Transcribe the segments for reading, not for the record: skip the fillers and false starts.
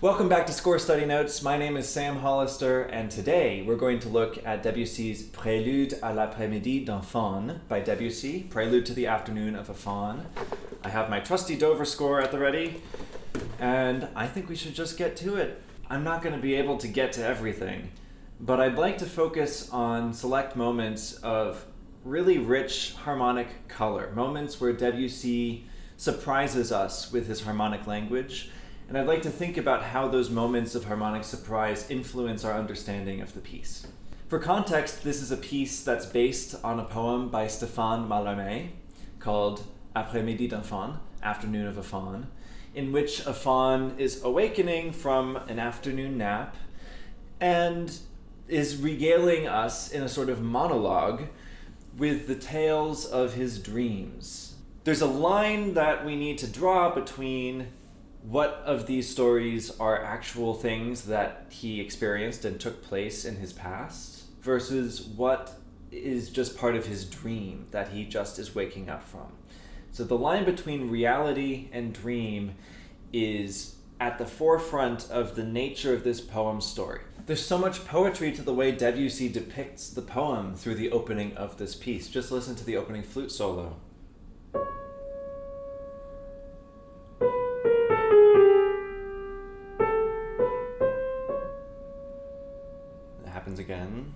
Welcome back to Score Study Notes. My name is Sam Hollister, and today we're going to look at Debussy's Prélude à l'après-midi d'un faune by Debussy, Prelude to the Afternoon of a Faun. I have my trusty Dover score at the ready, and I think we should just get to it. I'm not going to be able to get to everything, but I'd like to focus on select moments of really rich harmonic color, moments where Debussy surprises us with his harmonic language. And I'd like to think about how those moments of harmonic surprise influence our understanding of the piece. For context, this is a piece that's based on a poem by Stéphane Mallarmé called Après-midi d'un faune, Afternoon of a Faun, in which a faun is awakening from an afternoon nap and is regaling us in a sort of monologue with the tales of his dreams. There's a line that we need to draw between what of these stories are actual things that he experienced and took place in his past versus what is just part of his dream that he just is waking up from. So the line between reality and dream is at the forefront of the nature of this poem's story. There's so much poetry to the way Debussy depicts the poem through the opening of this piece. Just listen to the opening flute solo. Happens again.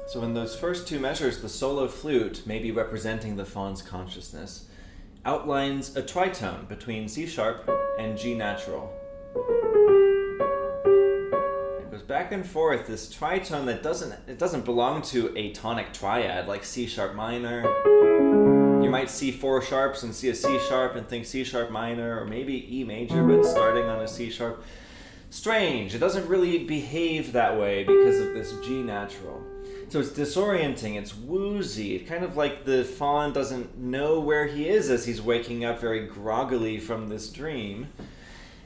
So in those first two measures, the solo flute, maybe representing the faun's consciousness, outlines a tritone between C sharp and G natural. It goes back and forth, this tritone that doesn't belong to a tonic triad like C sharp minor. You might see four sharps and see a C sharp and think C sharp minor, or maybe E major but starting on a C sharp. Strange, it doesn't really behave that way because of this G natural. So it's disorienting, it's woozy, it's kind of like the faun doesn't know where he is as he's waking up very groggily from this dream.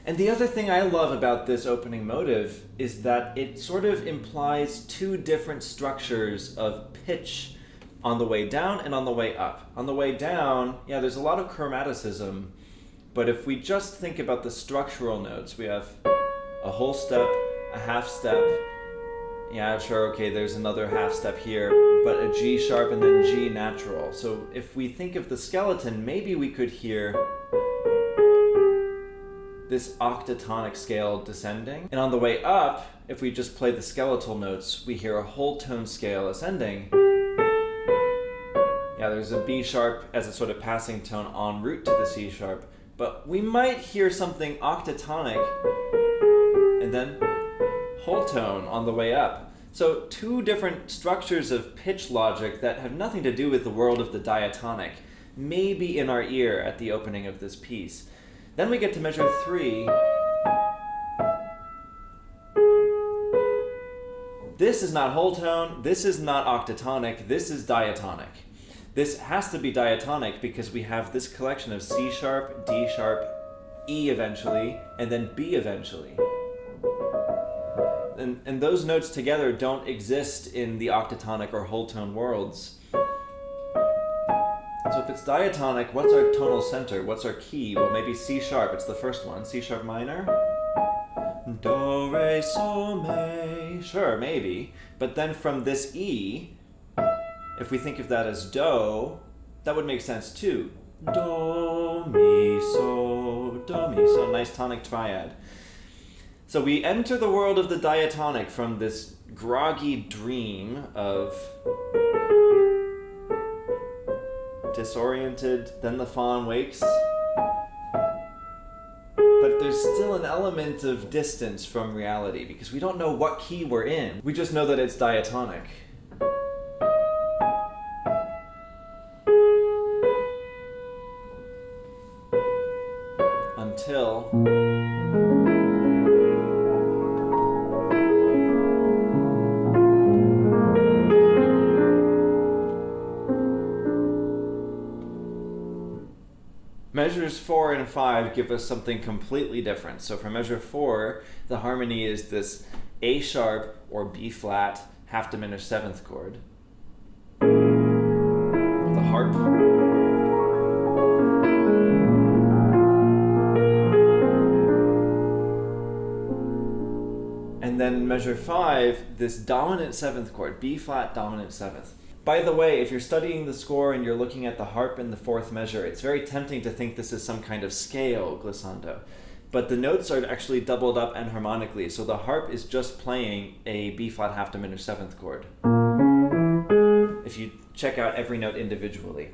And the other thing I love about this opening motive is that it sort of implies two different structures of pitch on the way down and on the way up. On the way down, there's a lot of chromaticism, but if we just think about the structural notes, we have a whole step, a half step, there's another half step here, but a G sharp and then G natural. So if we think of the skeleton, maybe we could hear this octatonic scale descending. And on the way up, if we just play the skeletal notes, we hear a whole tone scale ascending. There's a B sharp as a sort of passing tone en route to the C sharp, but we might hear something octatonic and then whole tone on the way up. So two different structures of pitch logic that have nothing to do with the world of the diatonic, maybe in our ear at the opening of this piece. Then we get to measure 3. This is not whole tone, this is not octatonic, this is diatonic. This has to be diatonic because we have this collection of C sharp, D sharp, E eventually, and then B eventually. And those notes together don't exist in the octatonic or whole tone worlds. So if it's diatonic, what's our tonal center? What's our key? Well, maybe C sharp, it's the first one. C sharp minor. Do, re, sol, me. Sure, maybe. But then from this E, if we think of that as do, that would make sense too. Do, mi, so, do, mi, so. Nice tonic triad. So we enter the world of the diatonic from this groggy dream of disoriented, then the faun wakes. But there's still an element of distance from reality because we don't know what key we're in. We just know that it's diatonic. Until measures 4 and 5 give us something completely different. So for measure 4, the harmony is this A sharp or B flat half diminished 7th chord. The harp And then in measure 5, this dominant 7th chord, B flat dominant 7th. By the way, if you're studying the score and you're looking at the harp in the 4th measure, it's very tempting to think this is some kind of scale glissando. But the notes are actually doubled up enharmonically, so the harp is just playing a B flat half diminished 7th chord, if you check out every note individually.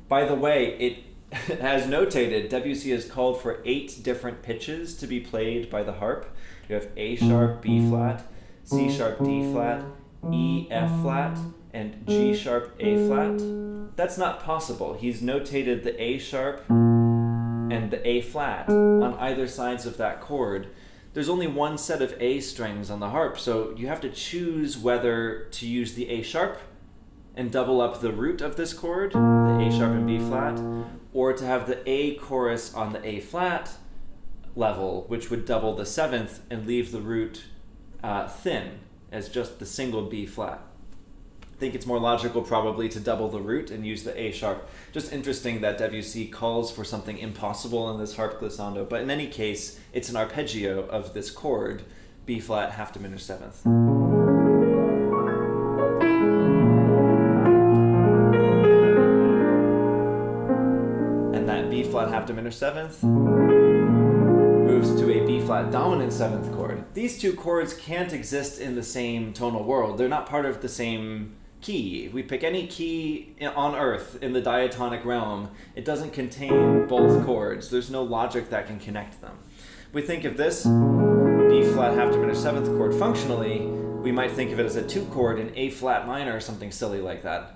By the way, as notated, Debussy has called for 8 different pitches to be played by the harp. You have A sharp, B flat, C sharp, D flat, E, F flat, and G sharp, A flat. That's not possible. He's notated the A sharp and the A flat on either sides of that chord. There's only one set of A strings on the harp, so you have to choose whether to use the A sharp and double up the root of this chord, the A sharp and B flat, or to have the A chorus on the A flat level, which would double the 7th and leave the root thin as just the single B flat. I think it's more logical probably to double the root and use the A sharp. Just interesting that Debussy calls for something impossible in this harp glissando, but in any case, it's an arpeggio of this chord, B flat half diminished 7th. And that B flat half diminished 7th moves to a B flat dominant 7th chord. These two chords can't exist in the same tonal world. They're not part of the same key. If we pick any key on earth in the diatonic realm, it doesn't contain both chords. There's no logic that can connect them. We think of this B flat half diminished 7th chord functionally, we might think of it as a 2 chord in A flat minor or something silly like that.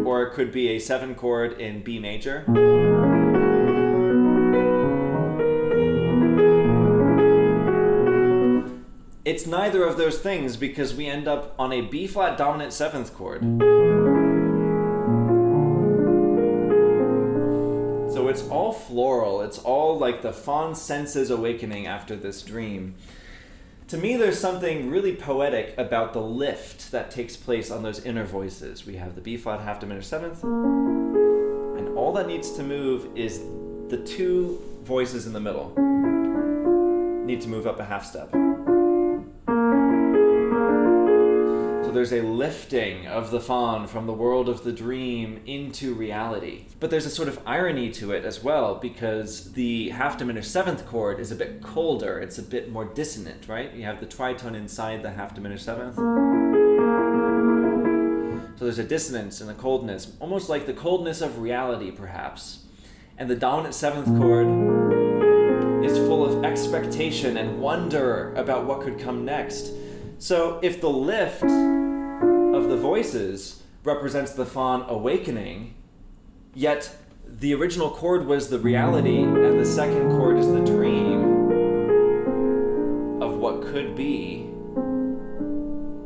Or it could be a 7 chord in B major. It's neither of those things because we end up on a B flat dominant 7th chord. So it's all floral. It's all like the Faun senses awakening after this dream. To me, there's something really poetic about the lift that takes place on those inner voices. We have the B flat half diminished 7th, and all that needs to move is the 2 voices in the middle need to move up a half step. So there's a lifting of the Faun from the world of the dream into reality. But there's a sort of irony to it as well, because the half diminished 7th chord is a bit colder. It's a bit more dissonant, right? You have the tritone inside the half diminished 7th. So there's a dissonance and a coldness, almost like the coldness of reality, perhaps. And the dominant 7th chord is full of expectation and wonder about what could come next. So if the lift of the voices represents the Faun awakening, yet the original chord was the reality and the second chord is the dream of what could be,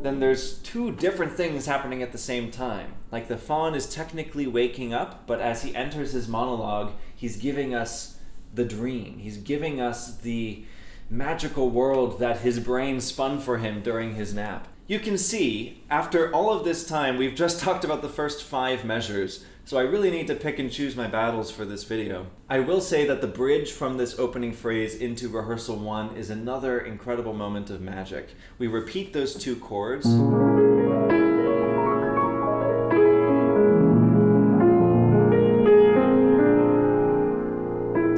then there's 2 different things happening at the same time. Like the Faun is technically waking up, but as he enters his monologue, he's giving us the dream. He's giving us the magical world that his brain spun for him during his nap. You can see, after all of this time, we've just talked about the first 5 measures, so I really need to pick and choose my battles for this video. I will say that the bridge from this opening phrase into rehearsal 1 is another incredible moment of magic. We repeat those 2 chords. To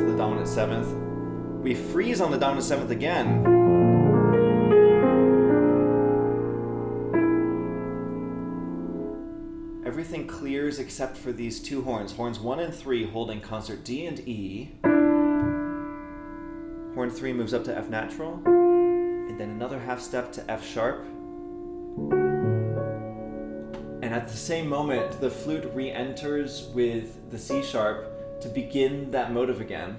the dominant 7th. We freeze on the dominant 7th again. Everything clears except for these 2 horns. Horns 1 and 3 holding concert D and E. Horn 3 moves up to F natural, and then another half step to F sharp. And at the same moment, the flute re-enters with the C sharp to begin that motive again.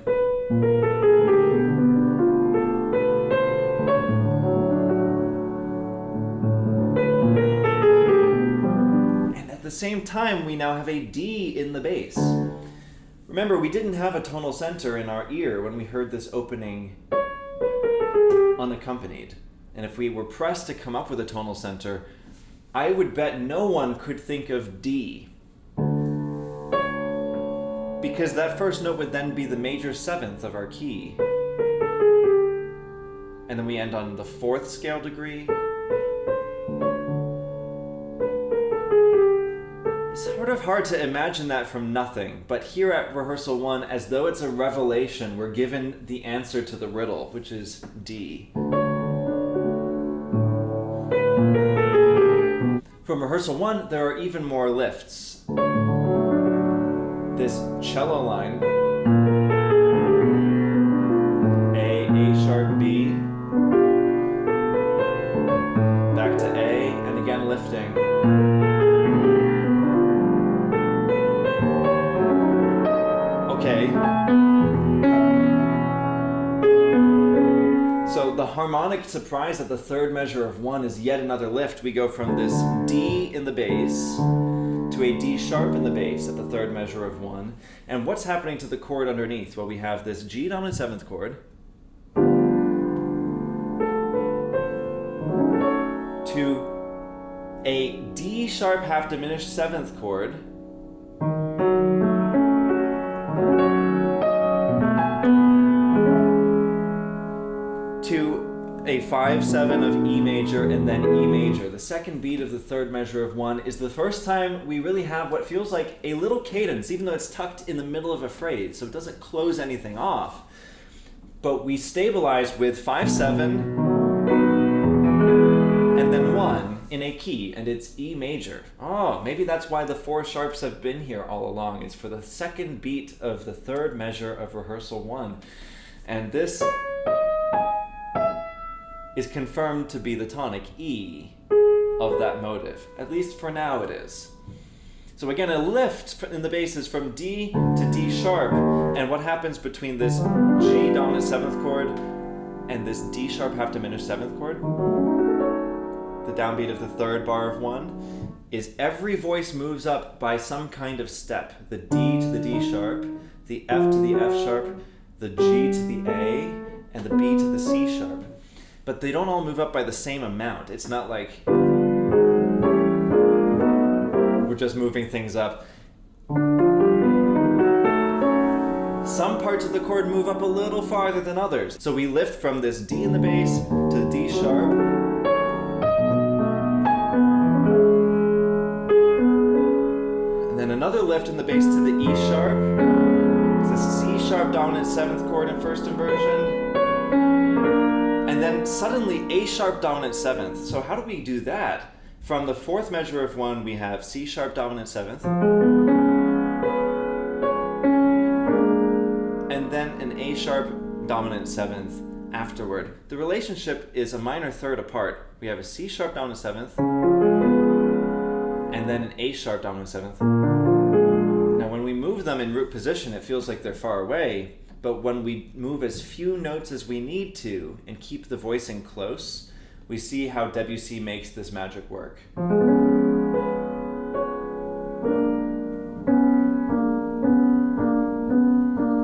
At the same time, we now have a D in the bass. Remember, we didn't have a tonal center in our ear when we heard this opening unaccompanied. And if we were pressed to come up with a tonal center, I would bet no one could think of D. because that first note would then be the major seventh of our key. And then we end on the fourth scale degree. It's sort of hard to imagine that from nothing, but here at Rehearsal 1, as though it's a revelation, we're given the answer to the riddle, which is D. From Rehearsal 1, there are even more lifts. This cello line, A sharp, B, back to A, and again lifting. Okay. So the harmonic surprise at the third measure of 1 is yet another lift. We go from this D in the bass to a D sharp in the bass at the third measure of 1. And what's happening to the chord underneath? Well, we have this G dominant 7th chord to a D sharp half diminished 7th chord to a 5-7 of E major and then E major. The second beat of the third measure of 1 is the first time we really have what feels like a little cadence, even though it's tucked in the middle of a phrase, so it doesn't close anything off. But we stabilize with 5-7 and then 1 in a key, and it's E major. Oh, maybe that's why the 4 sharps have been here all along. It's for the second beat of the third measure of Rehearsal 1. And this is confirmed to be the tonic E of that motive. At least for now it is. So again, a lift in the bass is from D to D sharp. And what happens between this G dominant 7th chord and this D sharp half diminished 7th chord, the downbeat of the third bar of 1, is every voice moves up by some kind of step. The D to the D sharp, the F to the F sharp, the G to the A, and the B to the C sharp. But they don't all move up by the same amount. It's not like we're just moving things up. Some parts of the chord move up a little farther than others. So we lift from this D in the bass to the D sharp. And then another lift in the bass to the E sharp. It's a C sharp dominant 7th chord in first inversion. And then suddenly A sharp dominant 7th. So how do we do that? From the fourth measure of 1, we have C sharp dominant 7th. And then an A sharp dominant 7th afterward. The relationship is a minor third apart. We have a C sharp dominant 7th and then an A sharp dominant 7th. Now when we move them in root position, it feels like they're far away. But when we move as few notes as we need to and keep the voicing close, we see how Debussy makes this magic work.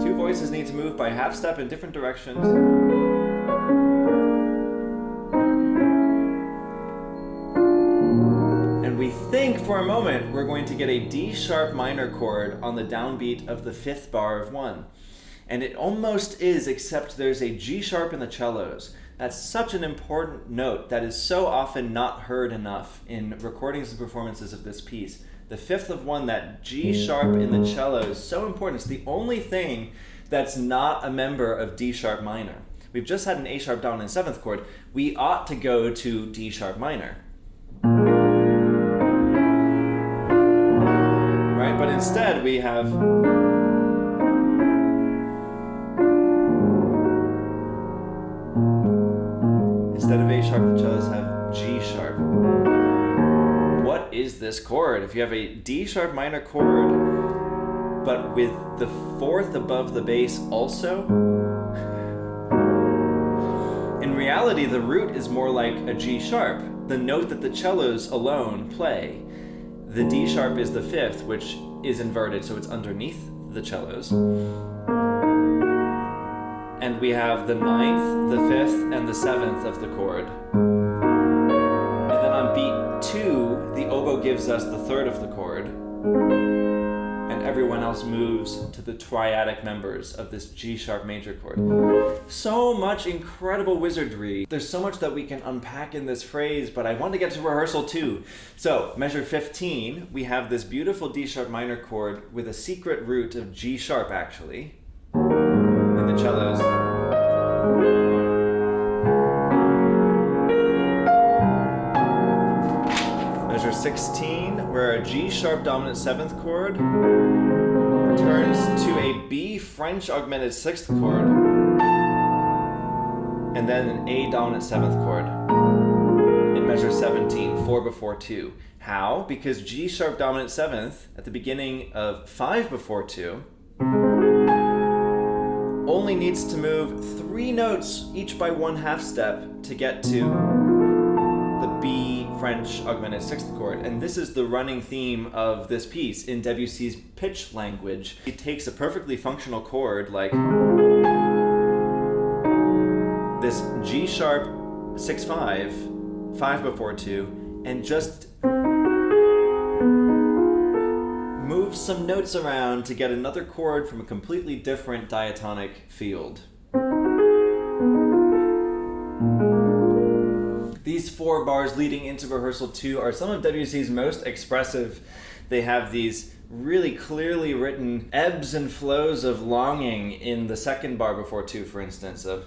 Two voices need to move by half step in different directions. And we think for a moment we're going to get a D sharp minor chord on the downbeat of the 5th bar of 1. And it almost is, except there's a G sharp in the cellos. That's such an important note that is so often not heard enough in recordings and performances of this piece. The 5th of 1, that G sharp in the cello is so important. It's the only thing that's not a member of D sharp minor. We've just had an A sharp dominant 7th chord. We ought to go to D sharp minor. Right? But instead we have instead of A sharp, the cellos have G sharp. What is this chord? If you have a D sharp minor chord, but with the 4th above the bass also, in reality, the root is more like a G sharp, the note that the cellos alone play. The D sharp is the 5th, which is inverted, so it's underneath the cellos. And we have the 9th, the 5th, and the 7th of the chord. And then on beat 2, the oboe gives us the 3rd of the chord. And everyone else moves to the triadic members of this G sharp major chord. So much incredible wizardry. There's so much that we can unpack in this phrase, but I want to get to rehearsal too. So, measure 15, we have this beautiful D sharp minor chord with a secret root of G sharp actually in the cellos. Measure 16, where a G sharp dominant 7th chord turns to a B French augmented 6th chord, and then an A dominant 7th chord in measure 17, 4 before 2. How? Because G sharp dominant 7th at the beginning of 5 before 2 only needs to move 3 notes, each by 1/2 step, to get to the B French augmented 6th chord. And this is the running theme of this piece in Debussy's pitch language. He takes a perfectly functional chord like this G sharp 6/5, 5 before 2, and just moves some notes around to get another chord from a completely different diatonic field. These 4 bars leading into rehearsal 2 are some of Debussy's most expressive. They have these really clearly written ebbs and flows of longing in the 2nd bar before 2, for instance, of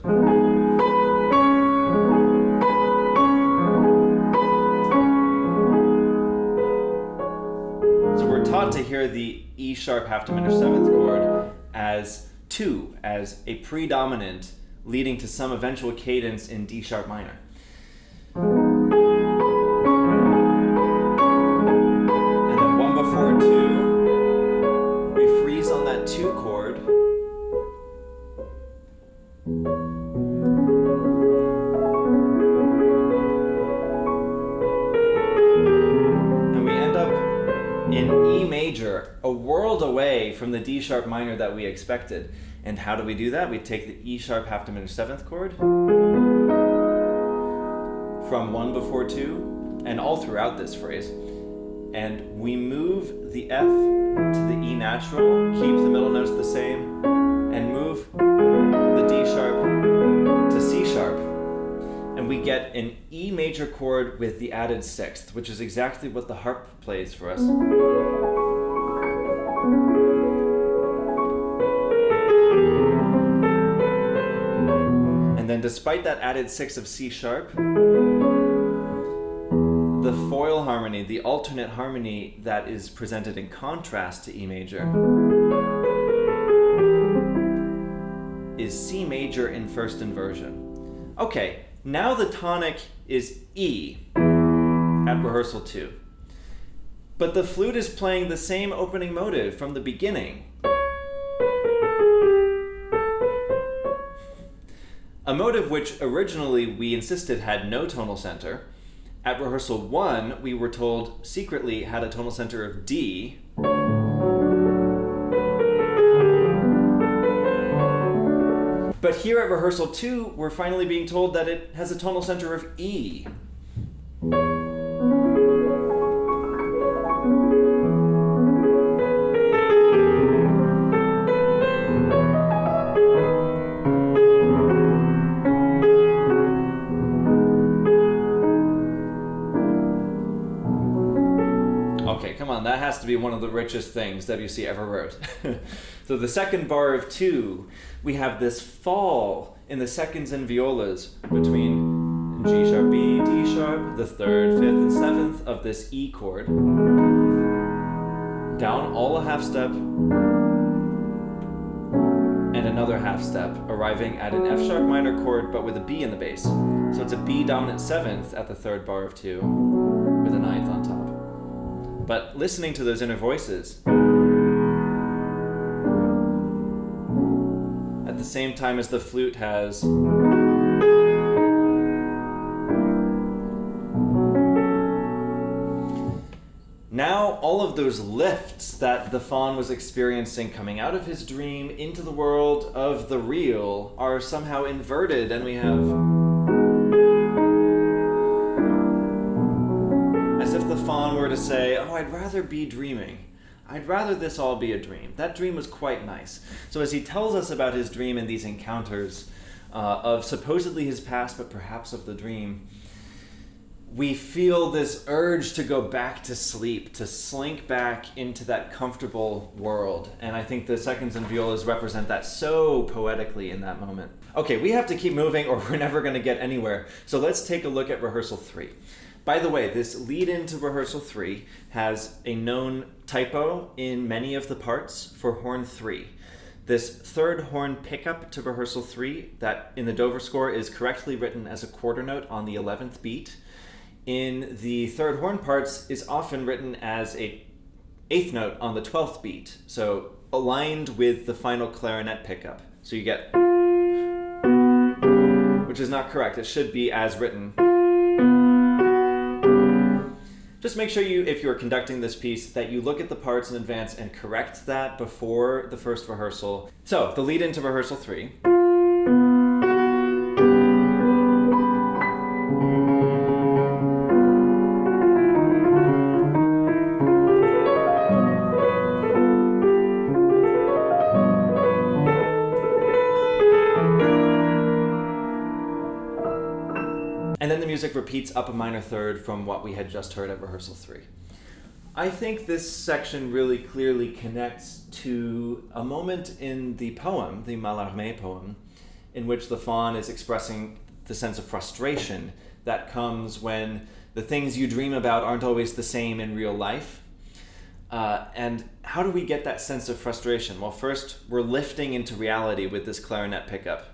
taught to hear the E sharp half diminished 7th chord as 2, as a predominant leading to some eventual cadence in D sharp minor. And then 1 before 2, we freeze on that 2 chord. In E major, a world away from the D sharp minor that we expected. And how do we do that? We take the E sharp half diminished 7th chord from 1 before 2 and all throughout this phrase. And we move the F to the E natural, keep the middle notes the same, and move the D sharp to C sharp. And we get an E major chord with the added 6th, which is exactly what the harp plays for us. And then despite that added 6 of C sharp, the foil harmony, the alternate harmony that is presented in contrast to E major, is C major in first inversion. Okay. Now the tonic is E at rehearsal 2. But the flute is playing the same opening motive from the beginning. A motive which originally we insisted had no tonal center. At rehearsal 1, we were told secretly had a tonal center of D. But here at rehearsal 2, we're finally being told that it has a tonal center of E. Okay, come on, that has to be one of the richest things Debussy ever wrote. So the 2nd bar of 2, we have this fall in the seconds and violas between G sharp, B, D sharp, the 3rd, 5th, and 7th of this E chord, down all a half step, and another half step, arriving at an F sharp minor chord but with a B in the bass. So it's a B dominant 7th at the 3rd bar of 2 with a 9th on top. But listening to those inner voices, at the same time as the flute has now all of those lifts that the faun was experiencing coming out of his dream into the world of the real are somehow inverted, and we have as if the faun were to say, oh, I'd rather be dreaming. I'd rather this all be a dream. That dream was quite nice. So as he tells us about his dream in these encounters of supposedly his past, but perhaps of the dream, we feel this urge to go back to sleep, to slink back into that comfortable world. And I think the seconds and violas represent that so poetically in that moment. Okay, we have to keep moving or we're never going to get anywhere. So let's take a look at rehearsal 3. By the way, this lead into rehearsal 3 has a known typo in many of the parts for horn 3. This third horn pickup to rehearsal 3 that in the Dover score is correctly written as a quarter note on the 11th beat, in the third horn parts is often written as a eighth note on the 12th beat, so aligned with the final clarinet pickup. So you get, which is not correct. It should be as written. Just make sure if you're conducting this piece, that you look at the parts in advance and correct that before the first rehearsal. So, the lead into rehearsal 3. And then the music repeats up a minor third from what we had just heard at rehearsal 3. I think this section really clearly connects to a moment in the poem, the Mallarmé poem, in which the faun is expressing the sense of frustration that comes when the things you dream about aren't always the same in real life. And how do we get that sense of frustration? Well, first, we're lifting into reality with this clarinet pickup.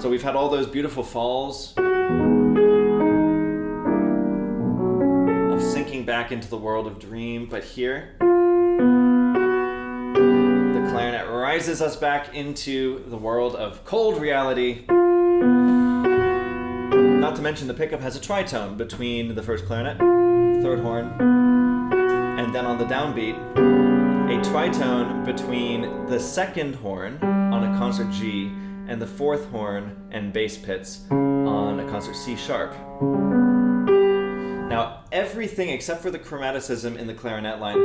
So we've had all those beautiful falls of sinking back into the world of dream, but here, the clarinet rises us back into the world of cold reality. Not to mention the pickup has a tritone between the first clarinet, third horn, and then on the downbeat, a tritone between the second horn on a concert G and the fourth horn and bass pits on a concert C sharp. Now, everything except for the chromaticism in the clarinet line,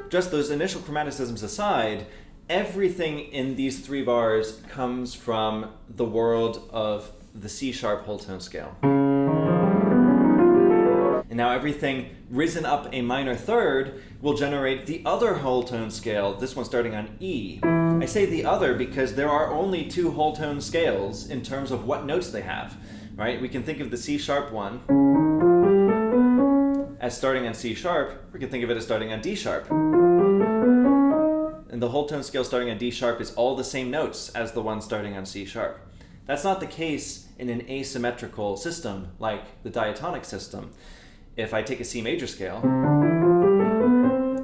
just those initial chromaticisms aside, everything in these 3 bars comes from the world of the C sharp whole tone scale. And now everything risen up a minor third will generate the other whole tone scale, this one starting on E. I say the other because there are only 2 whole tone scales in terms of what notes they have, right? We can think of the C sharp one as starting on C sharp, we can think of it as starting on D sharp. And the whole tone scale starting on D sharp is all the same notes as the one starting on C sharp. That's not the case in an asymmetrical system like the diatonic system. If I take a C major scale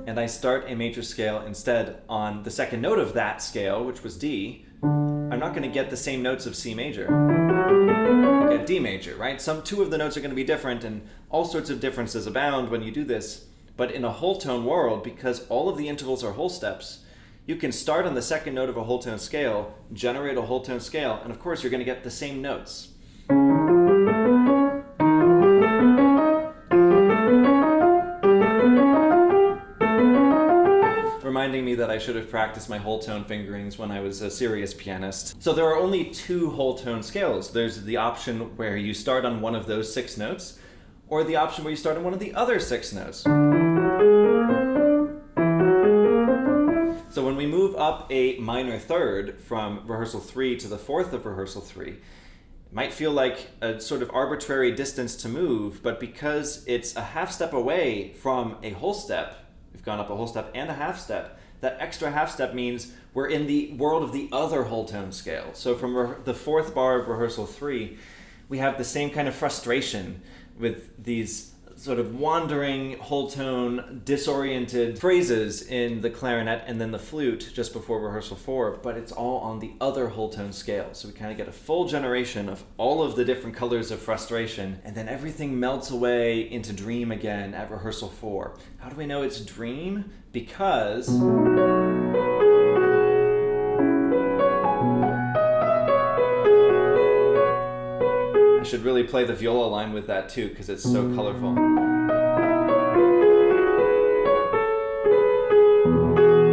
and I start a major scale instead on the second note of that scale, which was D, I'm not going to get the same notes of C major. I get D major, right? 2 of the notes are going to be different, and all sorts of differences abound when you do this. But in a whole tone world, because all of the intervals are whole steps, you can start on the second note of a whole tone scale, generate a whole tone scale, and of course you're going to get the same notes. Reminding me that I should have practiced my whole tone fingerings when I was a serious pianist. So there are only 2 whole tone scales. There's the option where you start on one of those 6 notes, or the option where you start on one of the other 6 notes. So when we move up a minor third from rehearsal 3 to the 4th of rehearsal 3, it might feel like a sort of arbitrary distance to move, but because it's a half step away from a whole step, we've gone up a whole step and a half step, that extra half step means we're in the world of the other whole tone scale. So from the 4th bar of rehearsal 3, we have the same kind of frustration with these sort of wandering whole tone, disoriented phrases in the clarinet and then the flute just before rehearsal 4, but it's all on the other whole tone scale. So we kind of get a full generation of all of the different colors of frustration, and then everything melts away into dream again at rehearsal 4. How do we know it's dream? Because I should really play the viola line with that too, because it's so colorful.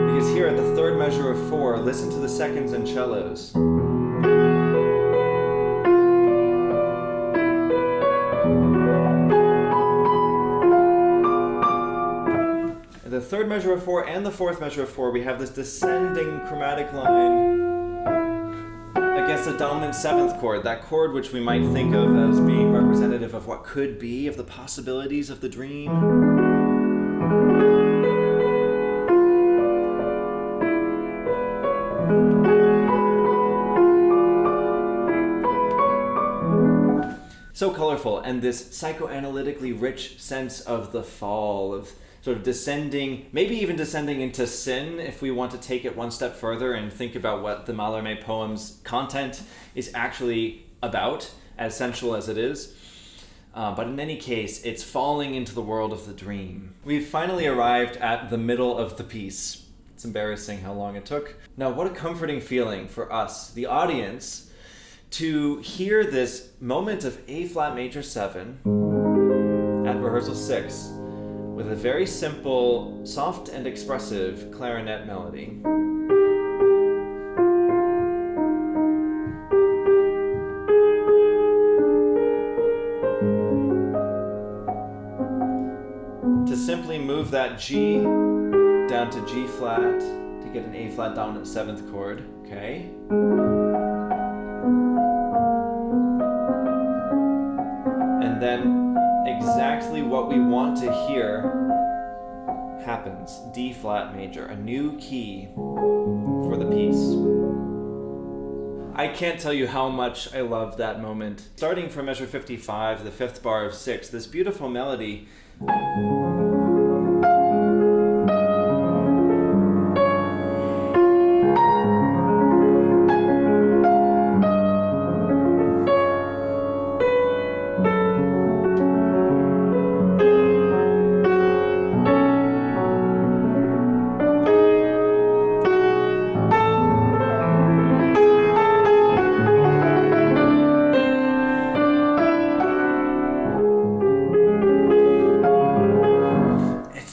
Because here at the third measure of 4, listen to the seconds and cellos. The third measure of 4 and the fourth measure of 4, we have this descending chromatic line against the dominant 7th chord, that chord which we might think of as being representative of what could be, of the possibilities of the dream. So colorful, and this psychoanalytically rich sense of the fall, of sort of descending, maybe even descending into sin, if we want to take it one step further and think about what the Mallarmé poem's content is actually about, as sensual as it is. But in any case, it's falling into the world of the dream. We've finally arrived at the middle of the piece. It's embarrassing how long it took. Now, what a comforting feeling for us, the audience, to hear this moment of A flat major 7 at rehearsal 6 with a very simple, soft and expressive clarinet melody. To simply move that G down to G flat to get an A flat dominant 7th chord, okay? And then exactly what we want to hear happens. D flat major, a new key for the piece. I can't tell you how much I love that moment. Starting from measure 55, the 5th bar of 6, this beautiful melody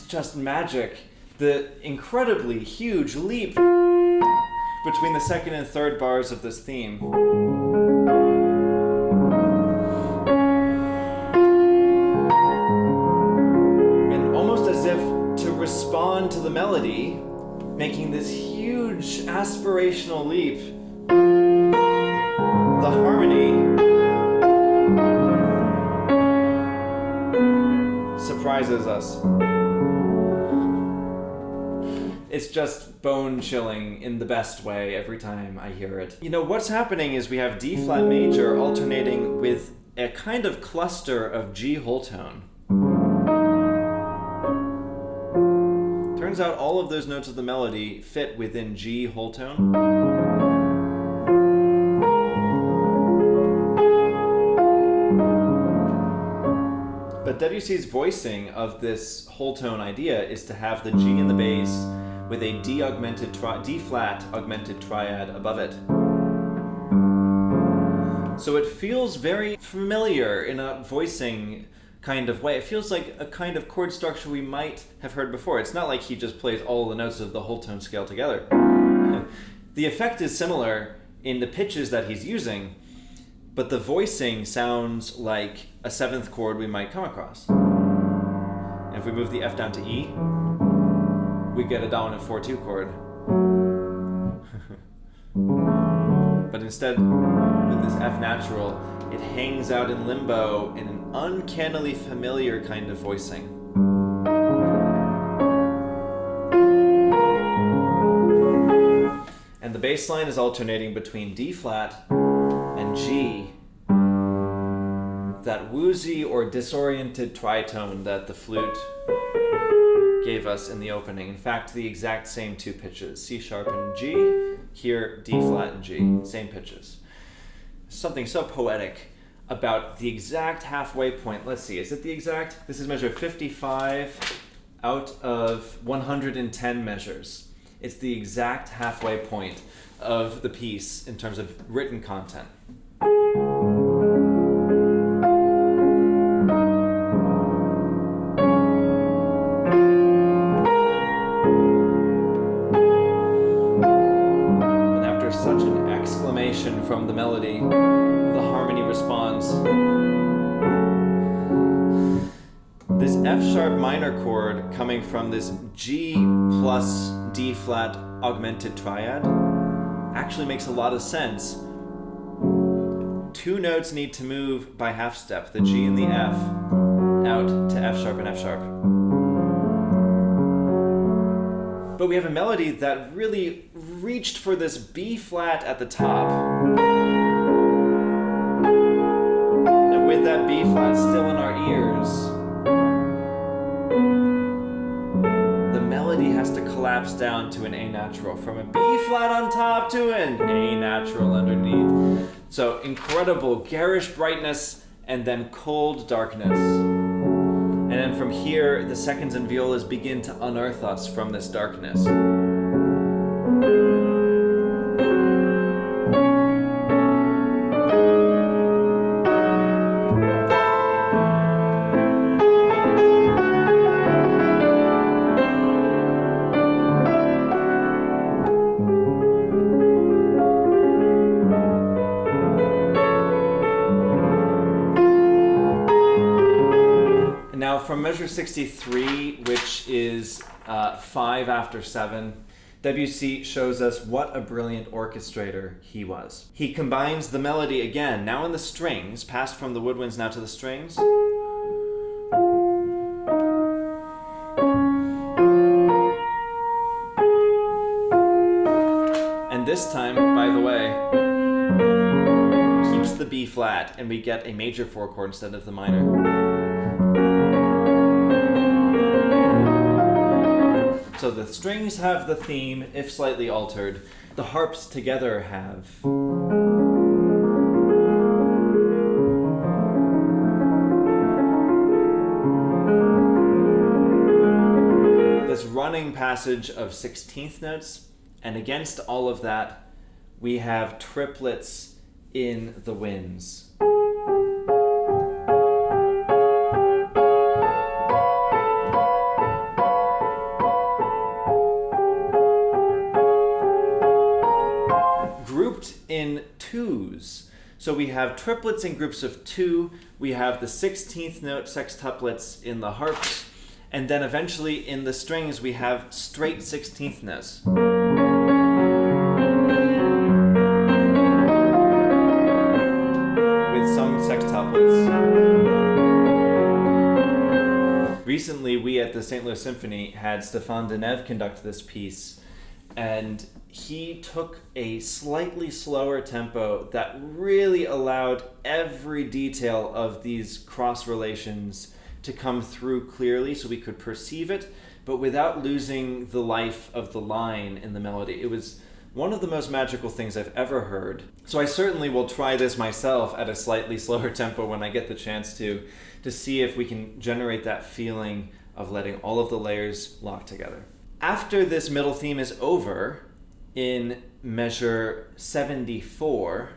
just magic. The incredibly huge leap between the 2nd and 3rd bars of this theme. And almost as if to respond to the melody, making this huge aspirational leap, the harmony surprises us. It's just bone-chilling in the best way every time I hear it. You know, what's happening is we have D flat major alternating with a kind of cluster of G whole tone. Turns out all of those notes of the melody fit within G whole tone. But Debussy's voicing of this whole tone idea is to have the G in the bass with a D flat augmented triad above it. So it feels very familiar in a voicing kind of way. It feels like a kind of chord structure we might have heard before. It's not like he just plays all the notes of the whole tone scale together. The effect is similar in the pitches that he's using, but the voicing sounds like a 7th chord we might come across. And if we move the F down to E, we get a dominant 4-2 chord. But instead, with this F natural, it hangs out in limbo in an uncannily familiar kind of voicing. And the bass line is alternating between D flat and G, that woozy or disoriented tritone that the flute gave us in the opening. In fact, the exact same 2 pitches, C sharp and G, here D flat and G, same pitches. Something so poetic about the exact halfway point. Let's see, is it the exact? This is measure 55 out of 110 measures. It's the exact halfway point of the piece in terms of written content. such an exclamation from the melody. The harmony responds. This F sharp minor chord coming from this G plus D flat augmented triad actually makes a lot of sense. Two notes need to move by half step, the G and the F, out to F sharp and F sharp. But we have a melody that really reached for this B flat at the top. And with that B flat still in our ears, the melody has to collapse down to an A natural, from a B flat on top to an A natural underneath. So incredible garish brightness and then cold darkness. And then from here, the seconds and violas begin to unearth us from this darkness. Now from measure 63, which is 5 after 7, Debussy shows us what a brilliant orchestrator he was. He combines the melody again, now in the strings, passed from the woodwinds now to the strings. And this time, by the way, keeps the B flat, and we get a major 4 chord instead of the minor. So the strings have the theme, if slightly altered. The harps together have. This running passage of 16th notes, and against all of that, we have triplets in the winds. In twos. So we have triplets in groups of 2, we have the 16th note sextuplets in the harps, and then eventually in the strings we have straight 16th notes. With some sextuplets. Recently we at the St. Louis Symphony had Stéphane Deneuve conduct this piece, and he took a slightly slower tempo that really allowed every detail of these cross relations to come through clearly so we could perceive it, but without losing the life of the line in the melody. It was one of the most magical things I've ever heard. So I certainly will try this myself at a slightly slower tempo when I get the chance to see if we can generate that feeling of letting all of the layers lock together. After this middle theme is over, in measure 74,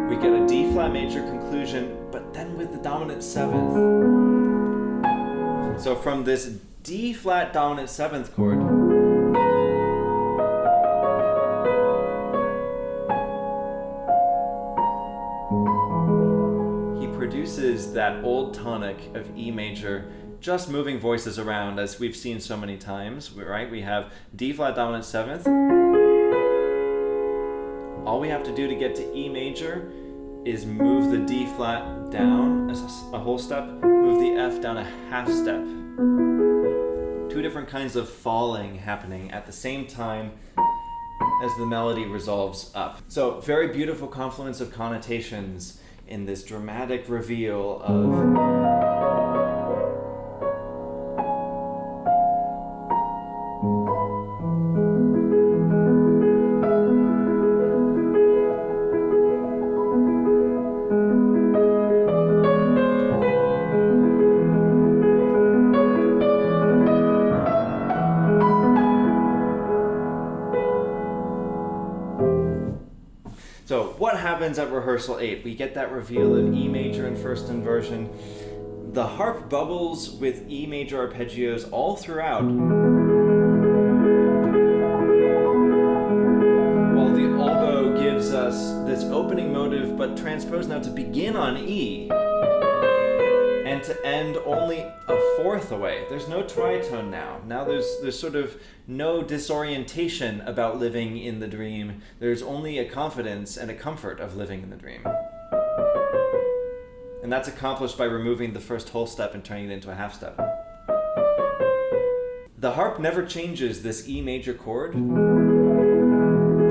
we get a D flat major conclusion, but then with the dominant 7th. So from this D flat dominant 7th chord, he produces that old tonic of E major, just moving voices around, as we've seen so many times, right? We have D flat dominant 7th. All we have to do to get to E major is move the D flat down a whole step, move the F down a half step. 2 different kinds of falling happening at the same time as the melody resolves up. So very beautiful confluence of connotations in this dramatic reveal of happens at rehearsal 8. We get that reveal of E major in first inversion. The harp bubbles with E major arpeggios all throughout. this opening motive, but transposed now to begin on E and to end only a fourth away. There's no tritone now. Now there's sort of no disorientation about living in the dream. There's only a confidence and a comfort of living in the dream. And that's accomplished by removing the first whole step and turning it into a half step. The harp never changes this E major chord.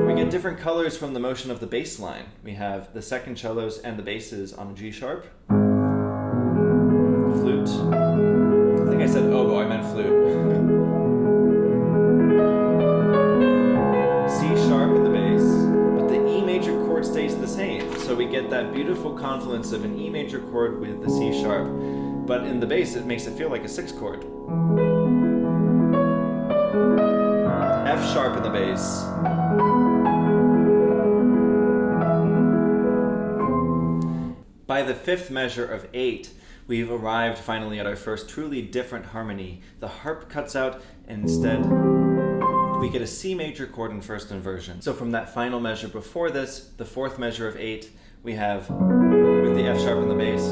We get different colors from the motion of the bass line. We have the second cellos and the basses on a G sharp. Flute. I think I said oboe, I meant flute. C sharp in the bass, but the E major chord stays the same. So we get that beautiful confluence of an E major chord with the C sharp, but in the bass it makes it feel like a 6 chord. F sharp in the bass. By the 5th measure of 8, we've arrived finally at our first truly different harmony. The harp cuts out, and instead we get a C major chord in first inversion. So from that final measure before this, the 4th measure of 8, we have, with the F sharp in the bass,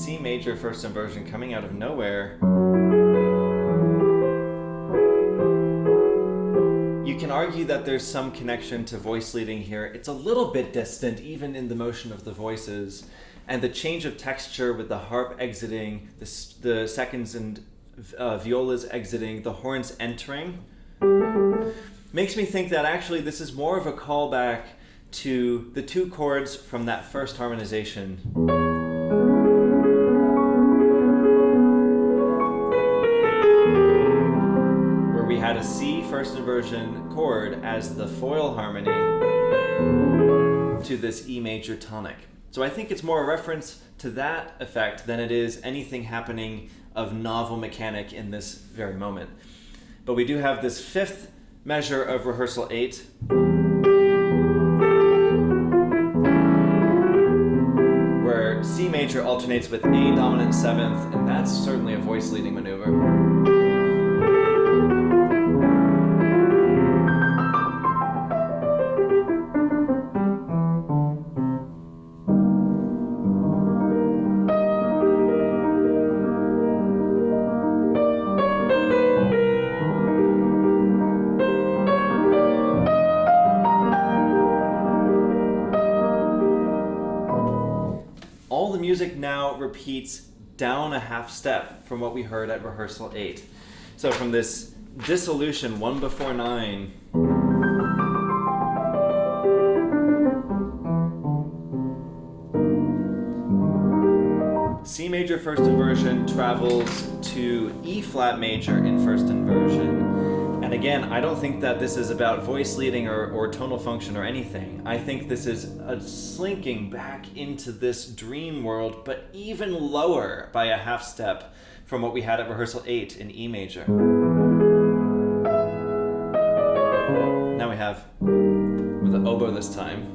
C major first inversion coming out of nowhere. You can argue that there's some connection to voice leading here. It's a little bit distant, even in the motion of the voices. And the change of texture with the harp exiting, the seconds and violas exiting, the horns entering, makes me think that actually this is more of a callback to the 2 chords from that first harmonization. We had a C first inversion chord as the foil harmony to this E major tonic. So I think it's more a reference to that effect than it is anything happening of novel mechanic in this very moment. But we do have this 5th measure of rehearsal 8. Where C major alternates with A dominant 7th, and that's certainly a voice leading maneuver. Music now repeats down a half step from what we heard at rehearsal 8. So from this dissolution 1 before 9, C major first inversion travels to E flat major in first inversion. And again, I don't think that this is about voice leading or tonal function or anything. I think this is a slinking back into this dream world, but even lower by a half step from what we had at rehearsal 8 in E major. Now we have, with the oboe this time,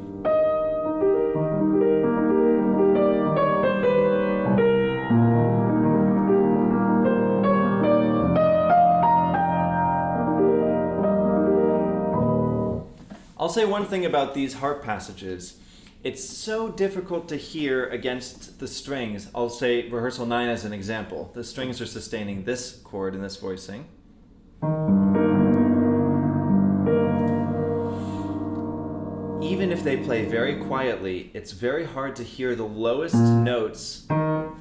I'll say one thing about these harp passages. It's so difficult to hear against the strings. I'll say rehearsal 9 as an example. The strings are sustaining this chord in this voicing. Even if they play very quietly, it's very hard to hear the lowest notes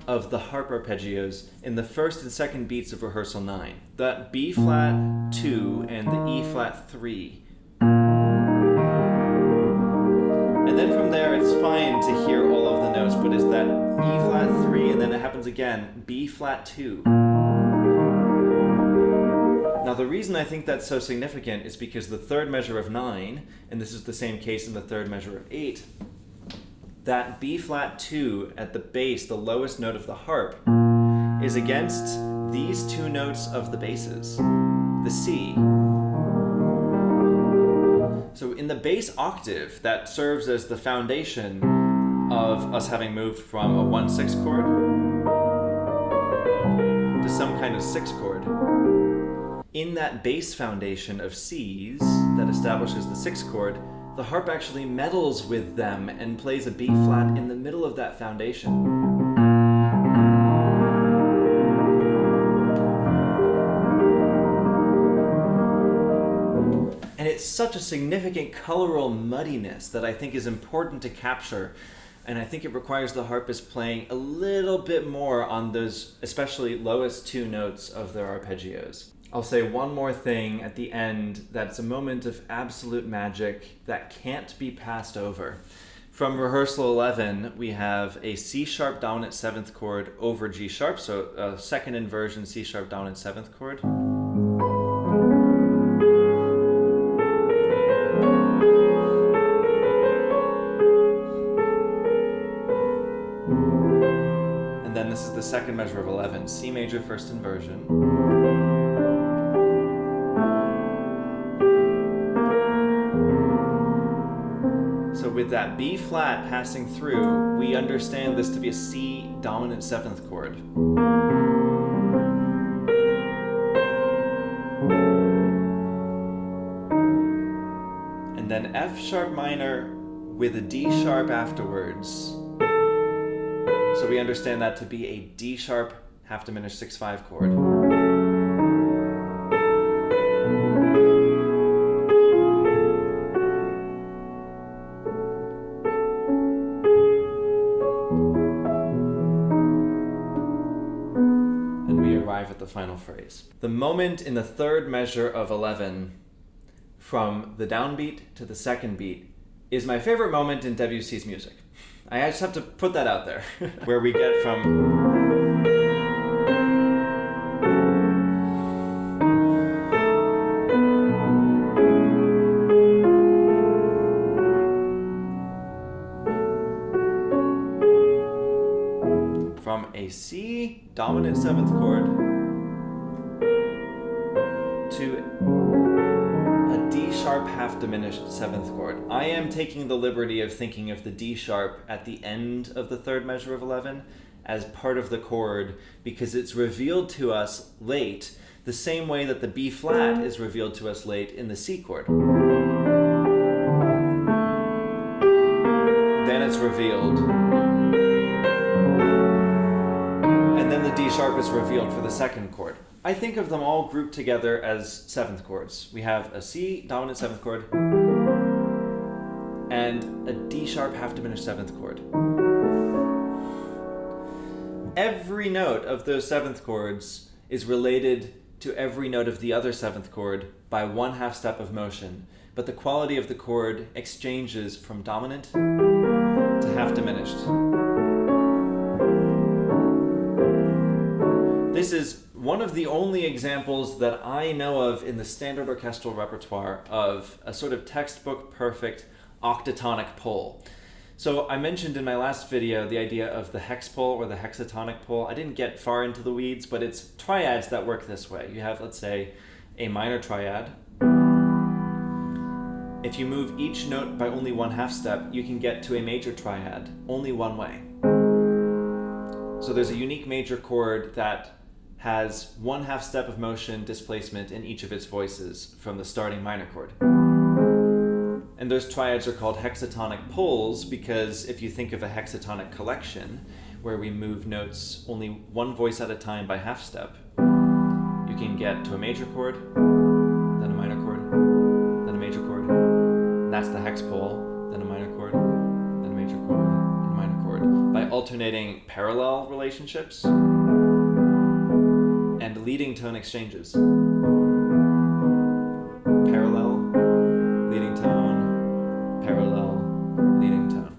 of the harp arpeggios in the first and second beats of rehearsal 9. That B flat 2 and the E flat 3. And then from there, it's fine to hear all of the notes, but it's that E flat 3, and then it happens again, B flat 2. Now, the reason I think that's so significant is because the 3rd measure of 9, and this is the same case in the 3rd measure of 8, that B flat 2 at the bass, the lowest note of the harp, is against these 2 notes of the basses, the C. So in the bass octave, that serves as the foundation of us having moved from a 1/6 chord to some kind of 6 chord. In that bass foundation of C's that establishes the sixth chord, the harp actually meddles with them and plays a B flat in the middle of that foundation. And it's such a significant coloral muddiness that I think is important to capture. And I think it requires the harpist playing a little bit more on those especially lowest two notes of their arpeggios. I'll say one more thing at the end that's a moment of absolute magic that can't be passed over. From Rehearsal 11, we have a C sharp dominant seventh chord over G sharp, so a second inversion C sharp dominant seventh chord. And then this is the second measure of 11, C major first inversion. So with that B flat passing through, we understand this to be a C dominant seventh chord. And then F sharp minor with a D sharp afterwards. So we understand that to be a D sharp half diminished 6/5 chord. And we arrive at the final phrase. The moment in the third measure of 11, from the downbeat to the second beat, is my favorite moment in Debussy's music. I just have to put that out there, where we get from a C dominant seventh chord to a D sharp half diminished seventh chord. I am taking the liberty of thinking of the D sharp at the end of the third measure of 11 as part of the chord because it's revealed to us late the same way that the B flat is revealed to us late in the C chord. Then it's revealed. And then the D sharp is revealed for the second chord. I think of them all grouped together as seventh chords. We have a C dominant seventh chord and a D sharp half diminished seventh chord. Every note of those seventh chords is related to every note of the other seventh chord by 1/2 step of motion, but the quality of the chord exchanges from dominant to half diminished. This is one of the only examples that I know of in the standard orchestral repertoire of a sort of textbook perfect octatonic pole. So I mentioned in my last video the idea of the hex pole or the hexatonic pole. I didn't get far into the weeds, but it's triads that work this way. You have, let's say, a minor triad. If you move each note by only 1/2 step, you can get to a major triad only one way. So there's a unique major chord that has 1/2 step of motion displacement in each of its voices from the starting minor chord. And those triads are called hexatonic poles because if you think of a hexatonic collection where we move notes only one voice at a time by 1/2 step, you can get to a major chord, then a minor chord, then a major chord. And that's the hex pole, then a minor chord, then a major chord, and a minor chord by alternating parallel relationships and leading tone exchanges. Parallel, leading tone, parallel, leading tone.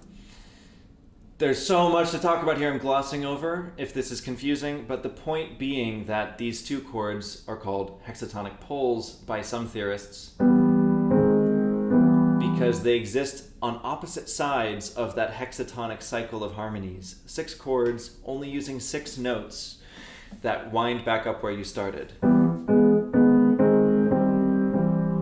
There's so much to talk about here I'm glossing over if this is confusing, but the point being that these two chords are called hexatonic poles by some theorists because they exist on opposite sides of that hexatonic cycle of harmonies. 6 chords only using 6 notes that wind back up where you started.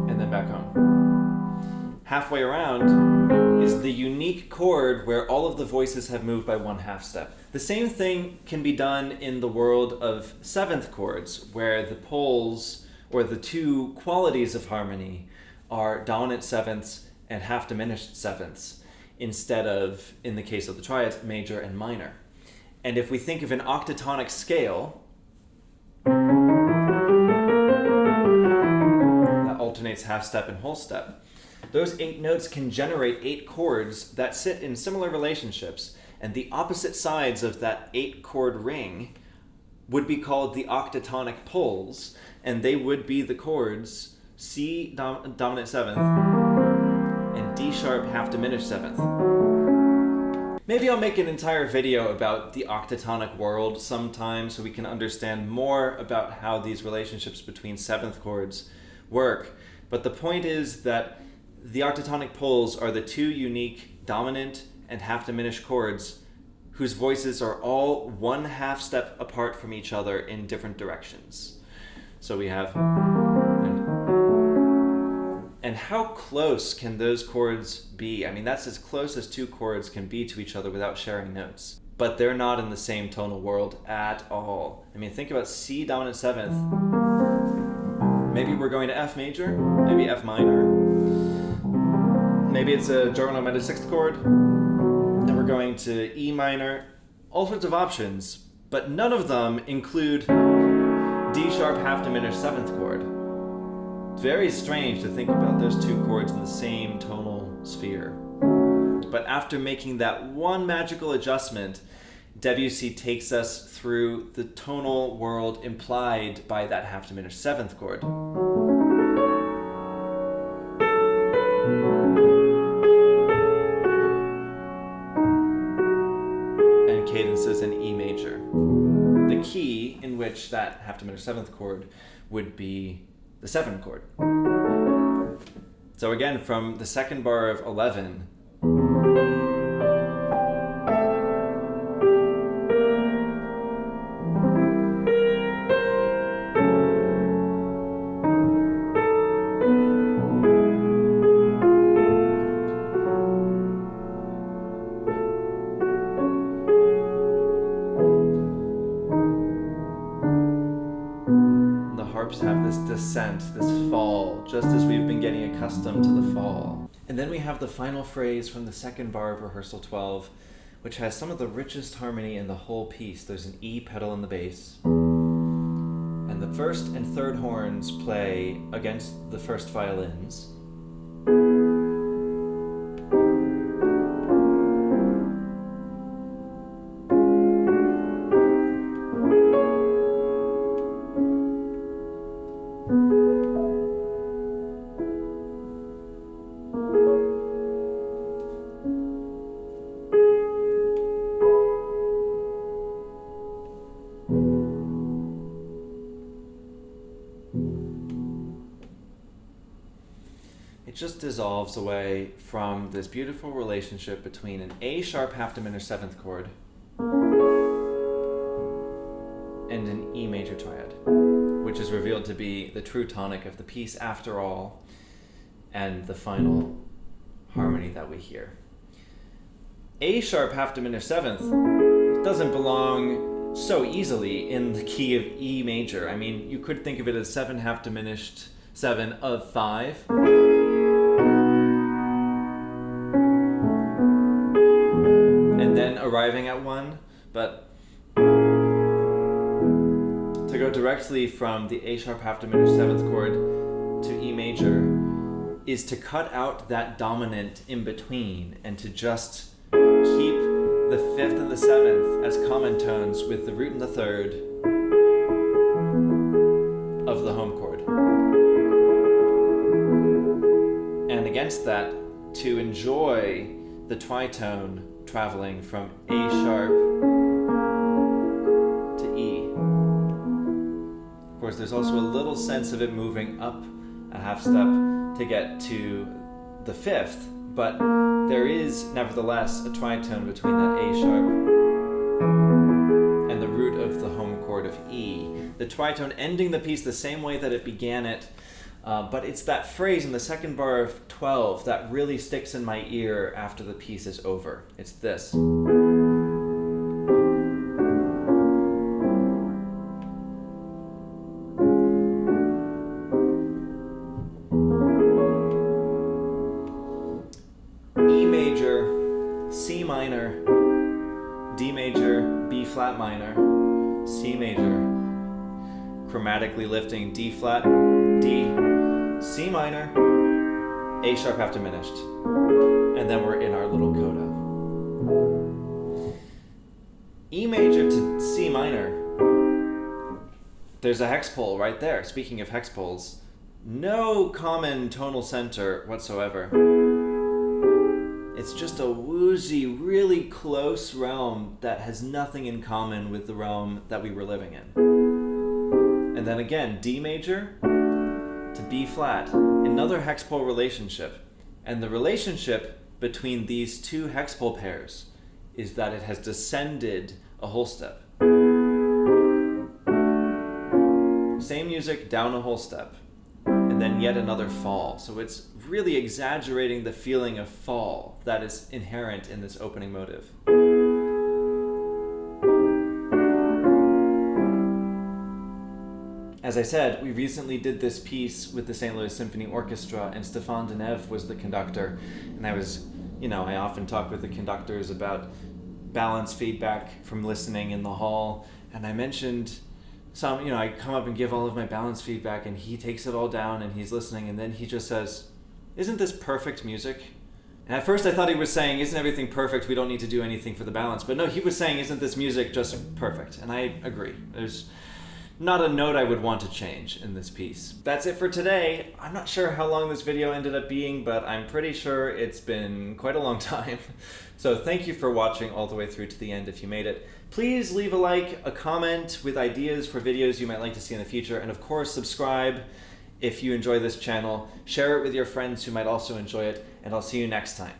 And then back home. Halfway around is the unique chord where all of the voices have moved by 1/2 step. The same thing can be done in the world of 7th chords, where the poles or the two qualities of harmony are dominant sevenths and half diminished sevenths, instead of, in the case of the triads, major and minor. And if we think of an octatonic scale, that alternates half step and whole step, those 8 notes can generate 8 chords that sit in similar relationships, and the opposite sides of that 8-chord ring would be called the octatonic poles, and they would be the chords C dominant seventh and D sharp half diminished seventh. Maybe I'll make an entire video about the octatonic world sometime so we can understand more about how these relationships between seventh chords work. But the point is that the octatonic poles are the 2 unique dominant and half diminished chords whose voices are all 1/2 step apart from each other in different directions. So we have, and how close can those chords be? I mean, that's as close as 2 chords can be to each other without sharing notes. But they're not in the same tonal world at all. I mean, think about C dominant seventh. Maybe we're going to F major, maybe F minor. Maybe it's a German omitted 6th chord. Then we're going to E minor. All sorts of options, but none of them include D sharp half diminished 7th chord. Very strange to think about those 2 chords in the same tonal sphere. But after making that one magical adjustment, Debussy takes us through the tonal world implied by that half diminished 7th chord. And cadences in E major. The key in which that half diminished 7th chord would be the 7th chord. So again, from the second bar of 11, have this descent, this fall, just as we've been getting accustomed to the fall. And then we have the final phrase from the second bar of Rehearsal 12, which has some of the richest harmony in the whole piece. There's an E pedal in the bass, and the first and third horns play against the first violins. It just dissolves away from this beautiful relationship between an A sharp half diminished 7th chord and an E major triad, which is revealed to be the true tonic of the piece after all, and the final harmony that we hear. A sharp half diminished 7th doesn't belong so easily in the key of E major. I mean, you could think of it as 7 half diminished 7 of 5. And then arriving at 1, but to go directly from the A sharp half diminished 7th chord to E major is to cut out that dominant in between and to just keep the 5th and the 7th as common tones with the root and the 3rd of the home chord. And against that, to enjoy the tritone traveling from A sharp to E. Of course, there's also a little sense of it moving up a half step to get to the 5th, but there is nevertheless a tritone between that A sharp and the root of the home chord of E. The tritone ending the piece the same way that it began it, but it's that phrase in the second bar of 12 that really sticks in my ear after the piece is over. It's this. flat minor, C major, chromatically lifting D flat, D, C minor, A sharp half diminished, and then we're in our little coda. E major to C minor, there's a hex pole right there. Speaking of hex poles, no common tonal center whatsoever. It's just a woozy, really close realm that has nothing in common with the realm that we were living in. And then again, D major to B flat, another hexpole relationship. And the relationship between these two hexpole pairs is that it has descended a whole step. Same music, down a whole step, and then yet another fall. So it's really exaggerating the feeling of fall that is inherent in this opening motive. As I said, we recently did this piece with the St. Louis Symphony Orchestra, and Stéphane Deneuve was the conductor. And I often talk with the conductors about balance feedback from listening in the hall. And I mentioned I come up and give all of my balance feedback, and he takes it all down and he's listening, and then he just says, "Isn't this perfect music?" And at first I thought he was saying, "Isn't everything perfect? We don't need to do anything for the balance." But no, he was saying, "Isn't this music just perfect?" And I agree. There's not a note I would want to change in this piece. That's it for today. I'm not sure how long this video ended up being, but I'm pretty sure it's been quite a long time. So thank you for watching all the way through to the end if you made it. Please leave a like, a comment with ideas for videos you might like to see in the future, and of course subscribe if you enjoy this channel. Share it with your friends who might also enjoy it, and I'll see you next time.